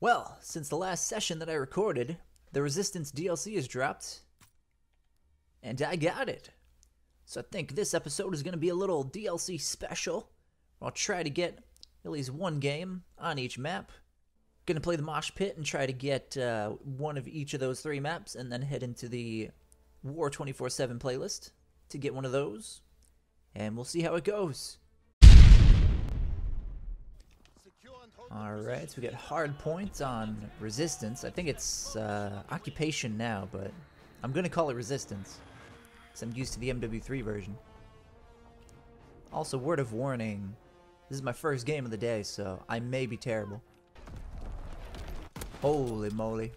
Well, since the last session that I recorded, the Resistance DLC has dropped, and I got it. So I think this episode is going to be a little DLC special. I'll try to get at least one game on each map. Gonna play the Mosh Pit and try to get one of each of those 3 maps, and then head into the War 24/7 playlist to get one of those. And we'll see how it goes. Alright, so we got hard points on Resistance. I think it's Occupation now, but I'm gonna call it Resistance, because I'm used to the MW3 version. Also, word of warning, this is my first game of the day, so I may be terrible. Holy moly.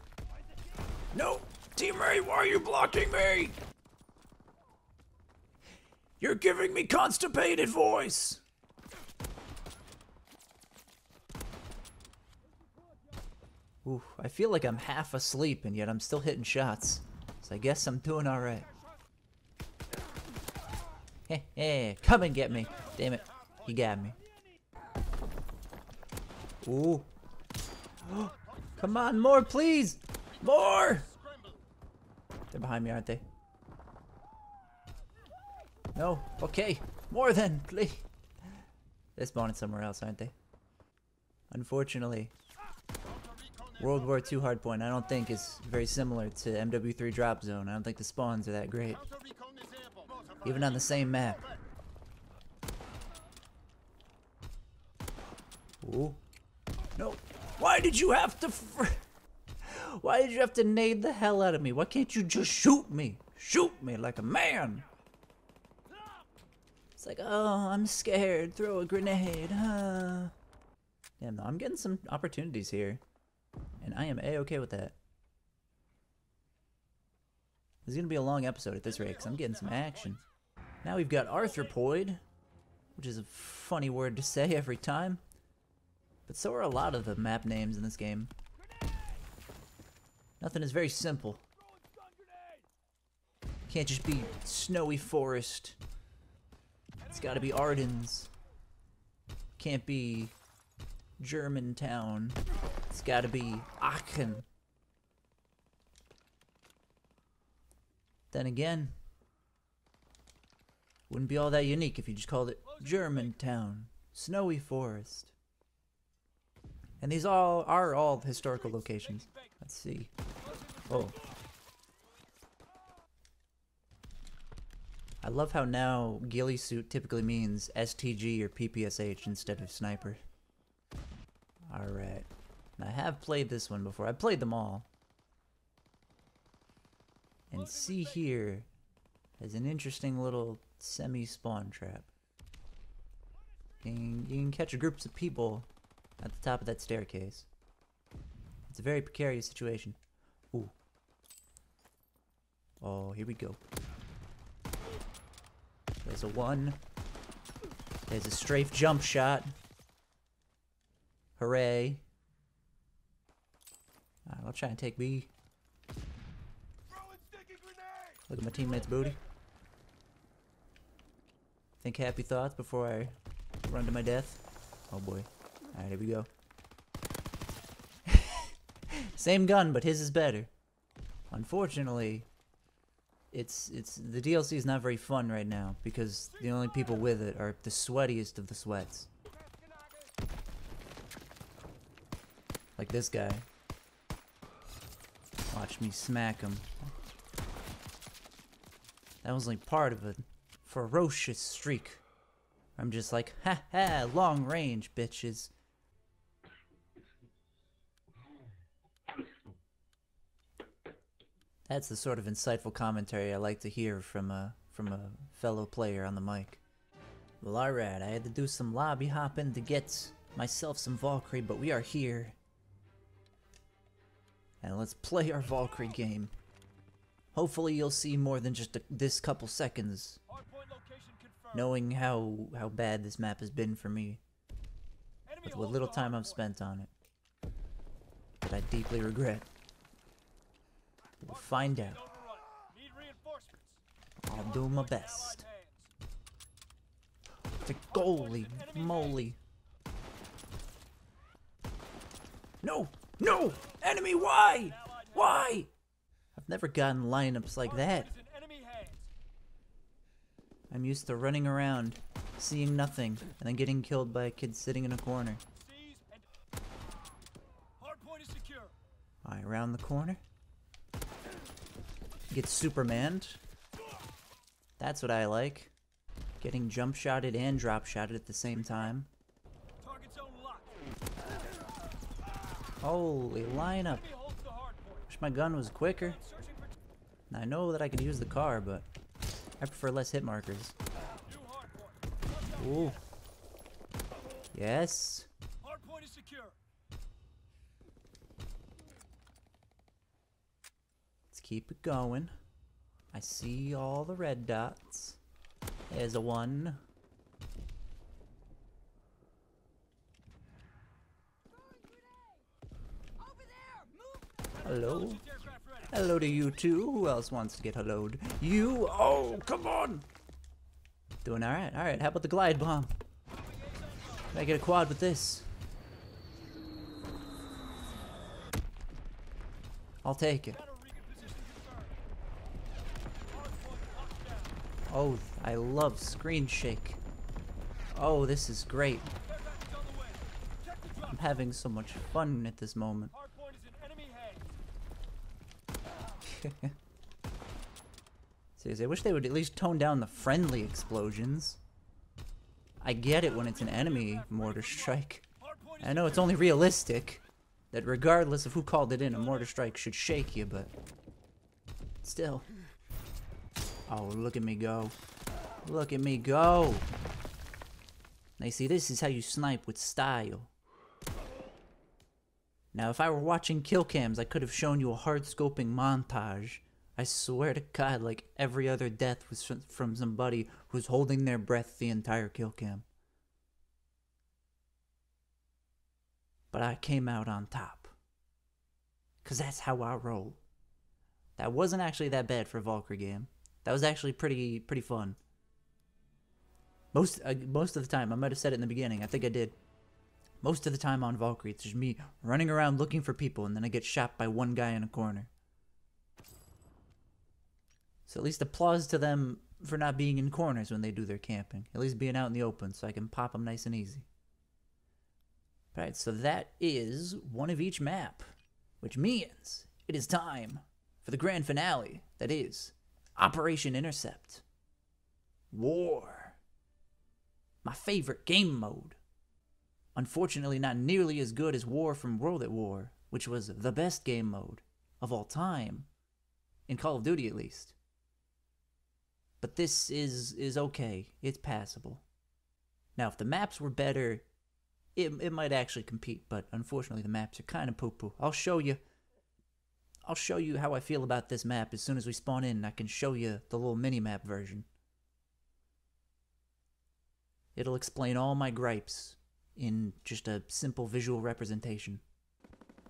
No! Teammate, why are you blocking me? You're giving me constipated voice! Ooh, I feel like I'm half asleep and yet I'm still hitting shots. So I guess I'm doing alright. Hey, come and get me. Damn it, he got me. Ooh. Come on, more please! More! They're behind me, aren't they? No, okay. More then, please. They're spawning somewhere else, aren't they? Unfortunately, World War II hardpoint I don't think is very similar to MW3 Drop Zone. I don't think the spawns are that great. Even on the same map. Ooh. No. Why did you have to Why did you have to nade the hell out of me? Why can't you just shoot me? Shoot me like a man. It's like, oh, I'm scared. Throw a grenade. Damn, no, I'm getting some opportunities here. And I am A-okay with that. This is going to be a long episode at this rate, because I'm getting some action. Now we've got arthropoid, which is a funny word to say every time. But so are a lot of the map names in this game. Nothing is very simple. Can't just be snowy forest. It's gotta be Ardens. Can't be Germantown. It's gotta be Aachen. Then again, wouldn't be all that unique if you just called it Germantown. Snowy forest. And these are all historical locations. Let's see. Oh. I love how now ghillie suit typically means STG or PPSH instead of sniper. Alright. I have played this one before. I've played them all. And see here is an interesting little semi-spawn trap. You can catch groups of people at the top of that staircase. It's a very precarious situation. Ooh. Oh, here we go. There's a 1. There's a strafe jump shot. Hooray. Alright, I'll try and take B. Look at my teammate's booty. Think happy thoughts before I run to my death. Oh boy. Alright, here we go. Same gun, but his is better. Unfortunately, the DLC is not very fun right now because the only people with it are the sweatiest of the sweats. Like this guy. Watch me smack him. That was like part of a ferocious streak. I'm just like, ha ha, long range, bitches. That's the sort of insightful commentary I like to hear from a fellow player on the mic. Well, alright, I had to do some lobby hopping to get myself some Valkyrie, but we are here. And let's play our Valkyrie game. Hopefully you'll see more than just this couple seconds, knowing how bad this map has been for me, with what little time I've spent on it, that I deeply regret. We'll find out. I'll do my best. Holy moly. No! No! Enemy, why? Why? I've never gotten lineups like that. I'm used to running around, seeing nothing, and then getting killed by a kid sitting in a corner. Alright, around the corner. Get Superman'd. That's what I like. Getting jump shotted and drop shotted at the same time. Holy lineup. Wish my gun was quicker. Now, I know that I could use the car, but I prefer less hit markers. Ooh. Yes. Let's keep it going. I see all the red dots. There's a one. Hello. Hello to you too. Who else wants to get helloed? You? Oh, come on. Doing alright. Alright, how about the glide bomb? Can I get a quad with this? I'll take it. Oh, I love screen shake. Oh, this is great. I'm having so much fun at this moment. Seriously, I wish they would at least tone down the friendly explosions. I get it when it's an enemy mortar strike. I know it's only realistic that regardless of who called it in, a mortar strike should shake you, but still. Oh, look at me go. Look at me go. Now, you see, this is how you snipe with style. Now, if I were watching kill cams, I could have shown you a hard scoping montage. I swear to God, like every other death was from somebody who's holding their breath the entire kill cam. But I came out on top. 'Cause that's how I roll. That wasn't actually that bad for a Valkyrie game. That was actually pretty fun. Most of the time, I might have said it in the beginning, I think I did. Most of the time on Valkyrie, it's just me running around looking for people, and then I get shot by one guy in a corner. So at least applause to them for not being in corners when they do their camping. At least being out in the open, so I can pop them nice and easy. Alright, so that is one of each map, which means it is time for the grand finale, that is Operation Intercept. War. My favorite game mode. Unfortunately, not nearly as good as War from World at War, which was the best game mode of all time. In Call of Duty, at least. But this is okay. It's passable. Now, if the maps were better, it might actually compete, but unfortunately the maps are kind of poo-poo. I'll show you how I feel about this map as soon as we spawn in, and I can show you the little mini-map version. It'll explain all my gripes in just a simple visual representation.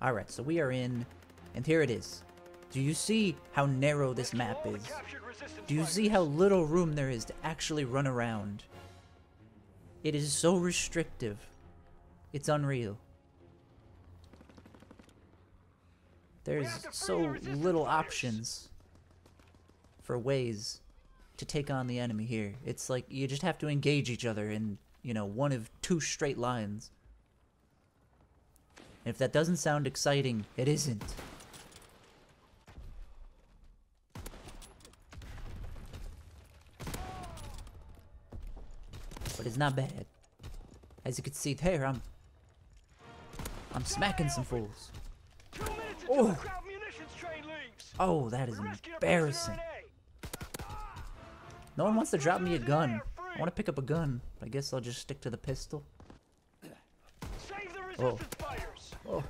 Alright, so we are in, and here it is. Do you see how narrow this map is? Do you see how little room there is to actually run around? It is so restrictive. It's unreal. There's so little options for ways to take on the enemy here. It's like you just have to engage each other in, one of two straight lines. And if that doesn't sound exciting, it isn't. But it's not bad. As you can see there, I'm smacking some fools. Oh! Oh, that is embarrassing. No one wants to drop me a gun. I want to pick up a gun, but I guess I'll just stick to the pistol. Oh. Oh.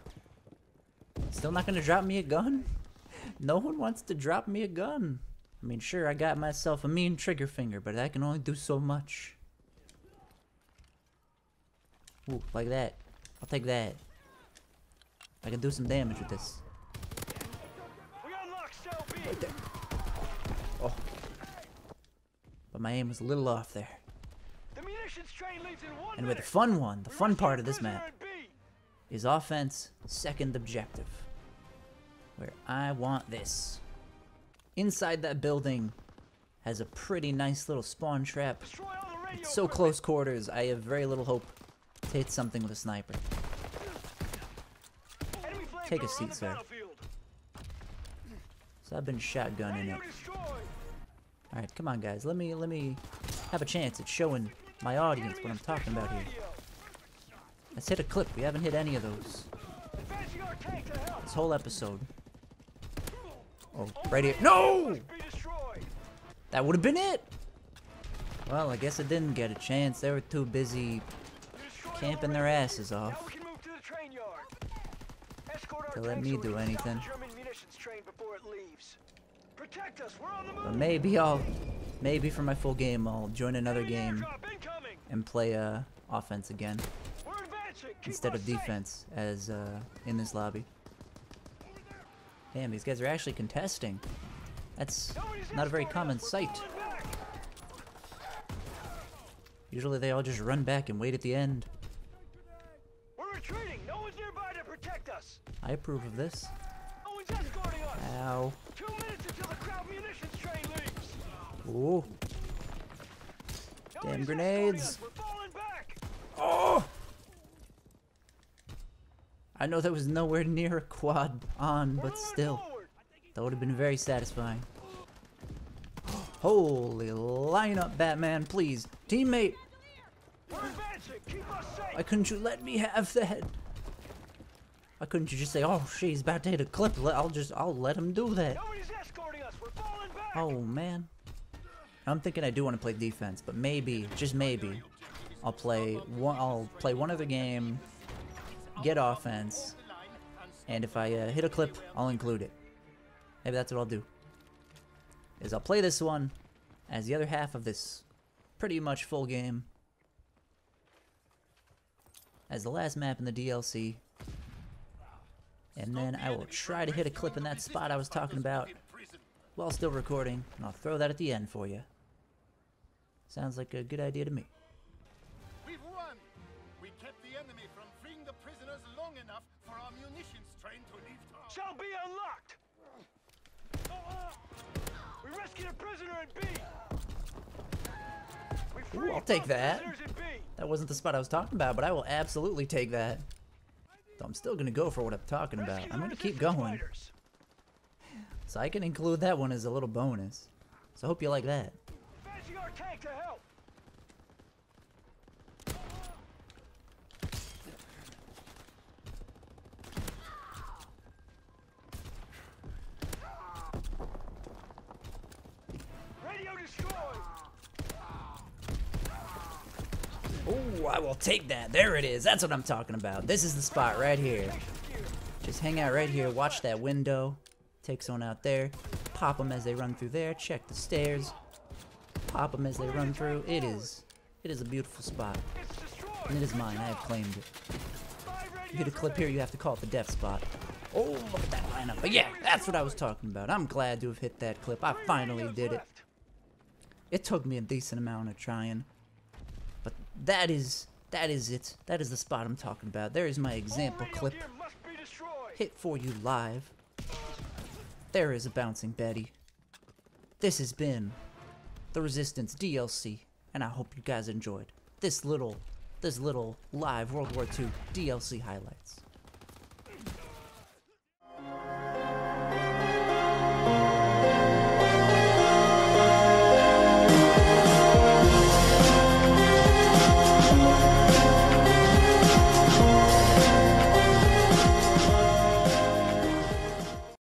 Still not gonna drop me a gun? No one wants to drop me a gun. I mean, sure, I got myself a mean trigger finger, but I can only do so much. Ooh, like that. I'll take that. I can do some damage with this. Right there. Oh. But my aim was a little off there. And with the fun part of this map is offense second objective. Where I want this. Inside that building has a pretty nice little spawn trap. It's so close quarters, I have very little hope to hit something with a sniper. Take a seat, sir. So I've been shotgunning it. Alright, come on guys, let me have a chance at showing my audience what I'm talking about here. Let's hit a clip, we haven't hit any of those. This whole episode. Oh, right here. No! That would have been it! Well, I guess I didn't get a chance. They were too busy camping their asses off to let me do anything. But maybe for my full game, I'll join another game and play offense again instead of defense as in this lobby. Damn, these guys are actually contesting. That's not a very common sight. Usually they all just run back and wait at the end. We're retreating. No one's nearby to protect us. I approve of this. No one's escorting us. Ow. 2 minutes until the crowd munitions train leaves. Ooh. Damn grenades. We're falling back. Oh! I know that was nowhere near a quad on, but still. That would have been very satisfying. Holy, line up, Batman, please. Teammate! Why couldn't you let me have that? Why couldn't you just say, oh, shit, he's about to hit a clip. I'll let him do that. Oh, man. I'm thinking I do want to play defense, but maybe, just maybe, I'll play one other game, get offense, and if I hit a clip, I'll include it. Maybe that's what I'll do. Is I'll play this one as the other half of this pretty much full game as the last map in the DLC, and then I will try to hit a clip in that spot I was talking about while still recording, and I'll throw that at the end for you. Sounds like a good idea to me. We've won! We kept the enemy from freeing the prisoners long enough for our munitions train to leave town. Shall be unlocked! We rescued a prisoner in B! Ooh, I'll take that. That wasn't the spot I was talking about, but I will absolutely take that. Though I'm still gonna go for what I'm talking about. I'm gonna keep going. So I can include that one as a little bonus. So I hope you like that. Advancing our tank to help! Radio destroyed! Oh, I will take that. There it is. That's what I'm talking about. This is the spot right here. Just hang out right here. Watch that window. Take someone out there. Pop them as they run through there. Check the stairs. Pop them as they run through. It is a beautiful spot. And it is mine. I have claimed it. You hit a clip here, you have to call it the Deft spot. Oh, look at that lineup. But yeah, that's what I was talking about. I'm glad to have hit that clip. I finally did it. It took me a decent amount of trying. But that is it. That is the spot I'm talking about. There is my example clip. Hit for you live. There is a bouncing Betty. This has been the Resistance DLC, and I hope you guys enjoyed this little live World War II DLC highlights.